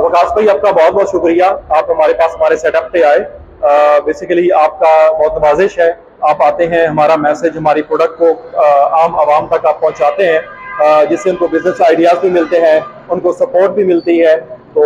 वकास भाई, आपका बहुत बहुत शुक्रिया, आप हमारे पास हमारे सेटअप पे आए। बेसिकली आपका बहुत नवाजिश है, आप आते हैं, हमारा मैसेज, हमारी प्रोडक्ट को आम आवाम तक आप पहुंचाते हैं, जिससे उनको बिजनेस आइडियाज़ भी मिलते हैं, उनको सपोर्ट भी मिलती है। तो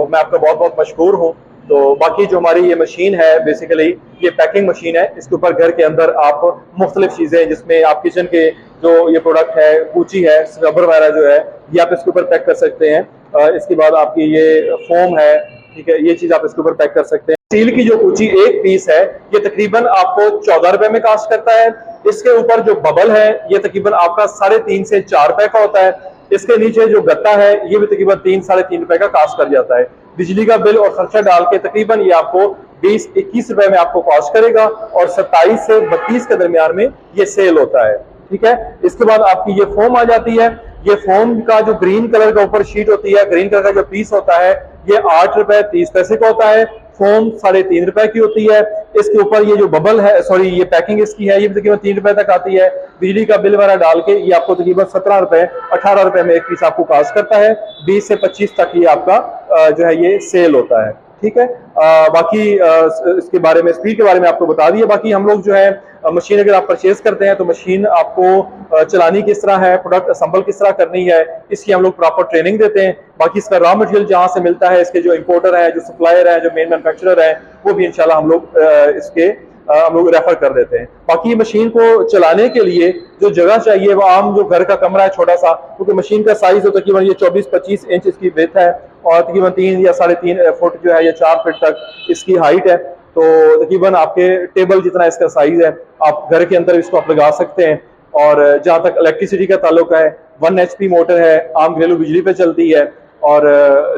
मैं आपका बहुत बहुत मशकूर हूँ। तो बाकी जो हमारी ये मशीन है, बेसिकली ये पैकिंग मशीन है। इसके ऊपर घर के अंदर आप मुख्तलिफ चीज़ें, जिसमें आप किचन के जो ये प्रोडक्ट है, कूची है, स्क्रबर वगैरह जो है, ये आप इसके ऊपर पैक कर सकते हैं। इसके बाद आपकी ये फोम है, ठीक है, ये चीज़ आप इसके ऊपर पैक कर सकते हैं। स्टील की जो कूची एक पीस है, ये तकरीबन आपको 14 रुपए में कास्ट करता है। इसके ऊपर जो बबल है, ये तकरीबन आपका 3.5 से 4 रुपए का होता है। इसके नीचे जो गत्ता है, ये भी तकरीबन 3-3.5 रुपए का कास्ट कर जाता है। बिजली का बिल और खर्चा डाल के तकरीबन ये आपको 20-21 रुपए में आपको कॉस्ट करेगा, और 27 से 32 के दरमियान में ये सेल होता है। ठीक है, इसके बाद आपकी ये फोम आ जाती है। ये फोम का जो ग्रीन कलर का ऊपर शीट होती है, ग्रीन कलर का जो पीस होता है, ये 8 रुपए 30 पैसे का होता है। फोम 3.5 रुपए की होती है। इसके ऊपर ये जो बबल है, सॉरी ये पैकिंग इसकी है, ये भी तकरीबन 3 रुपए तक आती है। बिजली का बिल वगैरह डाल के ये आपको तकरीबन 17 रुपए 18 रुपए में एक पीस आपको कास्ट करता है। 20 से 25 तक ये आपका जो है ये सेल होता है। ठीक है, बाकी इसके बारे में, स्पीड के बारे में आपको बता दिया। बाकी हम लोग जो है मशीन अगर आप परचेज करते हैं तो मशीन आपको चलानी किस तरह है, प्रोडक्ट असम्बल किस तरह करनी है, इसकी हम लोग प्रॉपर ट्रेनिंग देते हैं। बाकी इसका रॉ मटेरियल जहाँ से मिलता है, इसके जो इंपोर्टर है, जो सप्लायर है, जो मेन मैन्युफैक्चरर है, वो भी इंशाल्लाह हम लोग रेफर कर देते हैं। बाकी मशीन को चलाने के लिए जो जगह चाहिए, वो आम जो घर का कमरा है छोटा सा, क्योंकि मशीन का साइज तो तकरीबन ये 24-25 इंच इसकी विड्थ है, और तकरीबन 3 या 3.5 फुट जो है, या 4 फीट तक इसकी हाइट है। तो तकरीबन आपके टेबल जितना इसका साइज है, आप घर के अंदर इसको आप लगा सकते हैं। और जहाँ तक इलेक्ट्रिसिटी का ताल्लुक है, 1 HP मोटर है, आम घरेलू बिजली पे चलती है। और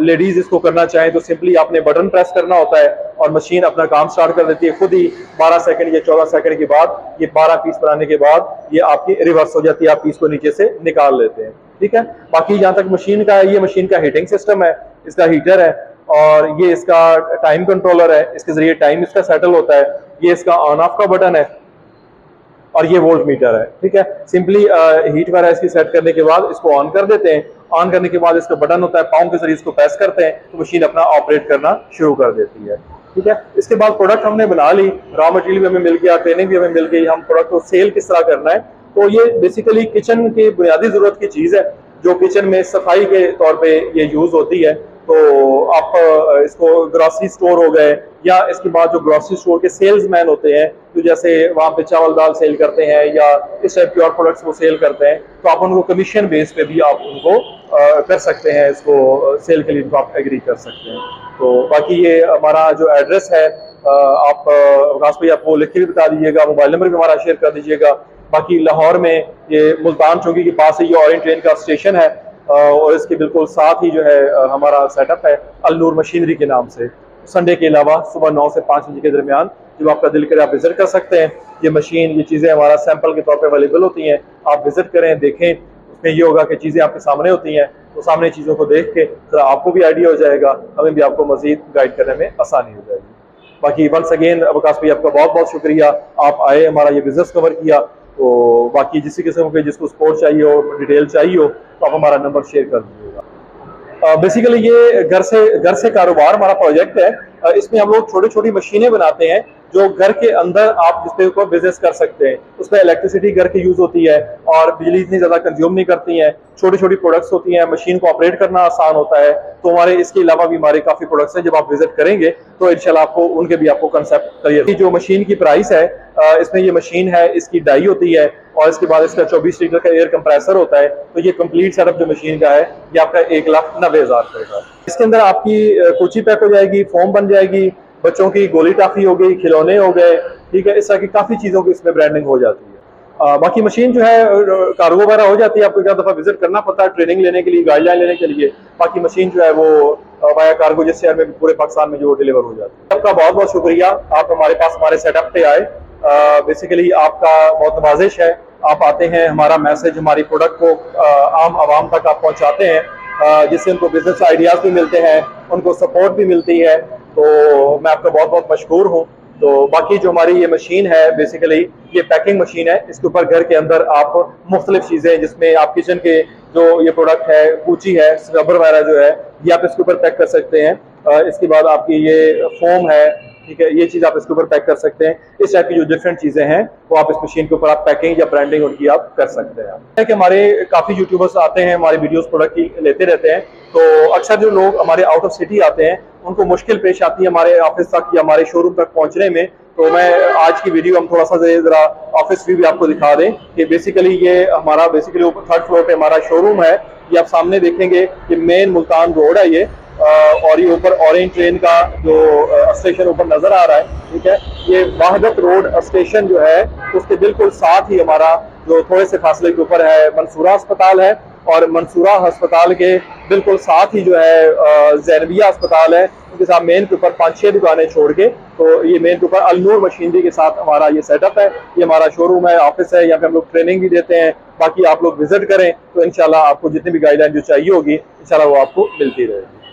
लेडीज इसको करना चाहें तो सिंपली आपने बटन प्रेस करना होता है और मशीन अपना काम स्टार्ट कर देती है खुद ही। 12 सेकंड या 14 सेकंड के बाद, ये 12 पीस बनाने के बाद ये आपकी रिवर्स हो जाती है, आप पीस को नीचे से निकाल लेते हैं। ठीक है, बाकी जहाँ तक मशीन का है, ये मशीन का हीटिंग सिस्टम है, इसका हीटर है, और ये इसका टाइम कंट्रोलर है, इसके जरिए टाइम इसका सेटल होता है। ये इसका ऑन ऑफ का बटन है, और ये वोल्ट मीटर है। ठीक है, सिंपली हीट वगैरह इसकी सेट करने के बाद इसको ऑन कर देते हैं। ऑन करने के बाद इसका बटन होता है, पाँव के जरिए इसको प्रेस करते हैं तो मशीन अपना ऑपरेट करना शुरू कर देती है। ठीक है, इसके बाद प्रोडक्ट हमने बना ली, रॉ मटेरियल भी हमें मिल गया, ट्रेनिंग भी हमें मिल गई, हम प्रोडक्ट को सेल किस तरह करना है। तो ये बेसिकली किचन की बुनियादी जरूरत की चीज़ है, जो किचन में सफाई के तौर पे ये यूज होती है। तो आप इसको ग्रोसरी स्टोर हो गए, या इसके बाद जो ग्रोसरी स्टोर के सेल्समैन होते हैं, तो जैसे वहाँ पे चावल दाल सेल करते हैं या इस टाइप के और प्रोडक्ट्स वो सेल करते हैं, तो आप उनको कमीशन बेस पे भी आप उनको कर सकते हैं, इसको सेल के लिए इनको आप एग्री कर सकते हैं। तो बाकी ये हमारा जो एड्रेस है, आप वकास भाई आपको लिख के भी बता दीजिएगा, मोबाइल नंबर भी हमारा शेयर कर दीजिएगा। बाकी लाहौर में ये मुल्तान चौकी के पास ही ये ऑरेंज ट्रेन का स्टेशन है, और इसके बिल्कुल साथ ही जो है हमारा सेटअप है अल नूर मशीनरी के नाम से। संडे के अलावा सुबह 9 से 5 बजे के दरमियान जब आपका दिल करे आप विजिट कर सकते हैं। ये मशीन, ये चीज़ें हमारा सैंपल के तौर पे अवेलेबल होती हैं, आप विजिट करें, देखें। उसमें ये होगा कि चीज़ें आपके सामने होती हैं, तो सामने चीज़ों को देख के तो आपको भी आइडिया हो जाएगा, हमें भी आपको मजीद गाइड करने में आसानी हो जाएगी। बाकी वंस अगेन वकास भाई आपका बहुत बहुत शुक्रिया, आप आए, हमारा ये बिजनेस कवर किया। तो बाकी जिस किस्म के जिसको सपोर्ट चाहिए हो, डिटेल चाहिए हो, तो आप हमारा नंबर शेयर कर दीजिएगा। बेसिकली ये घर से कारोबार हमारा प्रोजेक्ट है। इसमें हम लोग छोटी छोटी मशीनें बनाते हैं जो घर के अंदर आप जिस पे बिजनेस कर सकते हैं। उसमें इलेक्ट्रिसिटी घर की यूज होती है और बिजली इतनी ज्यादा कंज्यूम नहीं करती हैं। छोटी छोटी प्रोडक्ट्स होती हैं, मशीन को ऑपरेट करना आसान होता है। तो हमारे इसके अलावा भी हमारे काफी प्रोडक्ट्स हैं, जब आप विजिट करेंगे तो इंशाल्लाह आपको उनके भी आपको कंसेप्ट क्लियर। जो मशीन की प्राइस है, इसमें ये मशीन है, इसकी डाई होती है, और इसके बाद इसका 24 लीटर का एयर कंप्रेसर होता है। तो ये कंप्लीट सेटअप जो मशीन का है, ये आपका 1,90,000 का। इसके अंदर आपकी कुची पैक हो जाएगी, फोम बन जाएगी, बच्चों की गोली टाफी हो गई, खिलौने हो गए, ठीक है, इस तरह की काफी चीजों की इसमें ब्रांडिंग हो जाती है। बाकी मशीन जो है कार्गो वगैरह हो जाती है, आपको एक दफा विजिट करना पड़ता है ट्रेनिंग लेने के लिए, गाइडलाइन लेने के लिए। बाकी मशीन जो है वो वाया कार्गो जिस शहर में पूरे पाकिस्तान में जो डिलीवर हो जाती है। आपका बहुत बहुत शुक्रिया, आप हमारे पास हमारे सेटअप पे आए। बेसिकली आपका बहुत नवाजिश है, आप आते हैं, हमारा मैसेज, हमारी प्रोडक्ट को आम आवाम तक आप पहुँचाते हैं, जिससे उनको बिजनेस आइडियाज़ भी मिलते हैं, उनको सपोर्ट भी मिलती है। तो मैं आपका बहुत बहुत मशकूर हूँ। तो बाकी जो हमारी ये मशीन है, बेसिकली ये पैकिंग मशीन है। इसके ऊपर घर के अंदर आप मुख्तलिफ चीज़ें, जिसमें आप किचन के जो ये प्रोडक्ट है, कूची है, स्क्रबर वगैरह जो है, ये आप इसके ऊपर पैक कर सकते हैं। इसके बाद आपकी ये फोम है, ठीक है, ये चीज़ आप इसके ऊपर पैक कर सकते हैं। इस टाइप की जो डिफरेंट चीज़ें हैं वो आप इस मशीन के ऊपर आप पैकिंग या ब्रांडिंग उनकी आप कर सकते हैं। है कि हमारे काफ़ी यूट्यूबर्स आते हैं, हमारे वीडियोस प्रोडक्ट की लेते रहते हैं, तो अक्सर जो लोग हमारे आउट ऑफ सिटी आते हैं उनको मुश्किल पेश आती है हमारे ऑफिस तक या हमारे शोरूम तक पहुंचने में। तो मैं आज की वीडियो हम थोड़ा सा ज़रा ऑफिस व्यू भी आपको दिखा दें कि बेसिकली ये हमारा बेसिकली थर्ड फ्लोर पे हमारा शोरूम है। ये आप सामने देखेंगे कि मेन मुल्तान रोड है ये, और ये ऊपर ऑरेंज ट्रेन का जो स्टेशन ऊपर नजर आ रहा है, ठीक है। ये वहादत रोड स्टेशन जो है उसके बिल्कुल साथ ही हमारा जो थोड़े से फासले के ऊपर है मंसूरा अस्पताल है, और मंसूरा अस्पताल के बिल्कुल साथ ही जो है जैनबिया अस्पताल है। उनके साथ मेन के ऊपर 5-6 दुकानें छोड़ के, तो ये मेन के ऊपर अलनूर मशीनरी के साथ हमारा ये सेटअप है। ये हमारा शोरूम है, ऑफिस है, यहाँ पे हम लोग ट्रेनिंग भी देते हैं। बाकी आप लोग विजिट करें तो इंशाल्लाह आपको जितनी भी गाइडलाइन जो चाहिए होगी इंशाल्लाह वो आपको मिलती रहेगी।